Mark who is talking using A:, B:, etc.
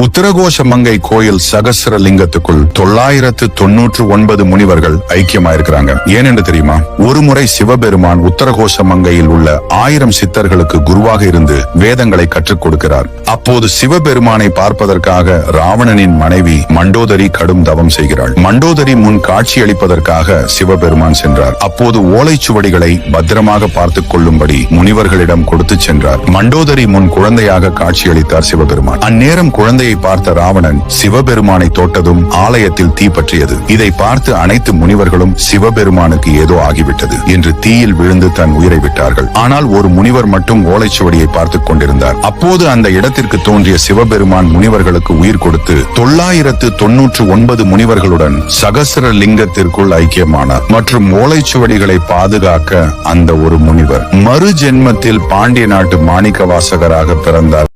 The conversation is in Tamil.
A: உத்தரகோஷமங்கை கோயில் சகஸ்ர லிங்கத்துக்குள் 999 முனிவர்கள் ஐக்கியமாயிருக்கிறாங்க. ஏனென்று தெரியுமா? ஒருமுறை சிவபெருமான் உத்தரகோஷமங்கையில் உள்ள 1000 சித்தர்களுக்கு குருவாக இருந்து வேதங்களை கற்றுக் கொடுக்கிறார். அப்போது சிவபெருமானை பார்ப்பதற்காக ராவணனின் மனைவி மண்டோதரி கடும் தவம் செய்கிறாள். மண்டோதரி முன் காட்சியளிப்பதற்காக சிவபெருமான் சென்றார். அப்போது ஓலைச்சுவடிகளை பத்திரமாக பார்த்துக் கொள்ளும்படி முனிவர்களிடம் கொடுத்து சென்றார். மண்டோதரி முன் குழந்தையாக காட்சியளித்தார் சிவபெருமான். அந்நேரம் குழந்தையை பார்த்த ராவணன் சிவபெருமானை தோட்டதும் ஆலயத்தில் தீ பற்றியது. இதை பார்த்து அனைத்து முனிவர்களும் சிவபெருமானுக்கு ஏதோ ஆகிவிட்டது என்று தீயில் விழுந்து தன் உயிரை விட்டார்கள். ஆனால் ஒரு முனிவர் மட்டும் ஓலைச்சுவடியை பார்த்துக் கொண்டிருந்தார். அப்போது அந்த இடத்திற்கு தோன்றிய சிவபெருமான் முனிவர்களுக்கு உயிர் கொடுத்து 999 முனிவர்களுடன் சகஸ்ர லிங்கத்திற்குள் ஐக்கியமானார். மற்றும் ஓலைச்சுவடிகளை பாதுகாக்க அந்த ஒரு முனிவர் மறு ஜென்மத்தில் பாண்டிய நாட்டு மாணிக்க வாசகராக பிறந்தார்.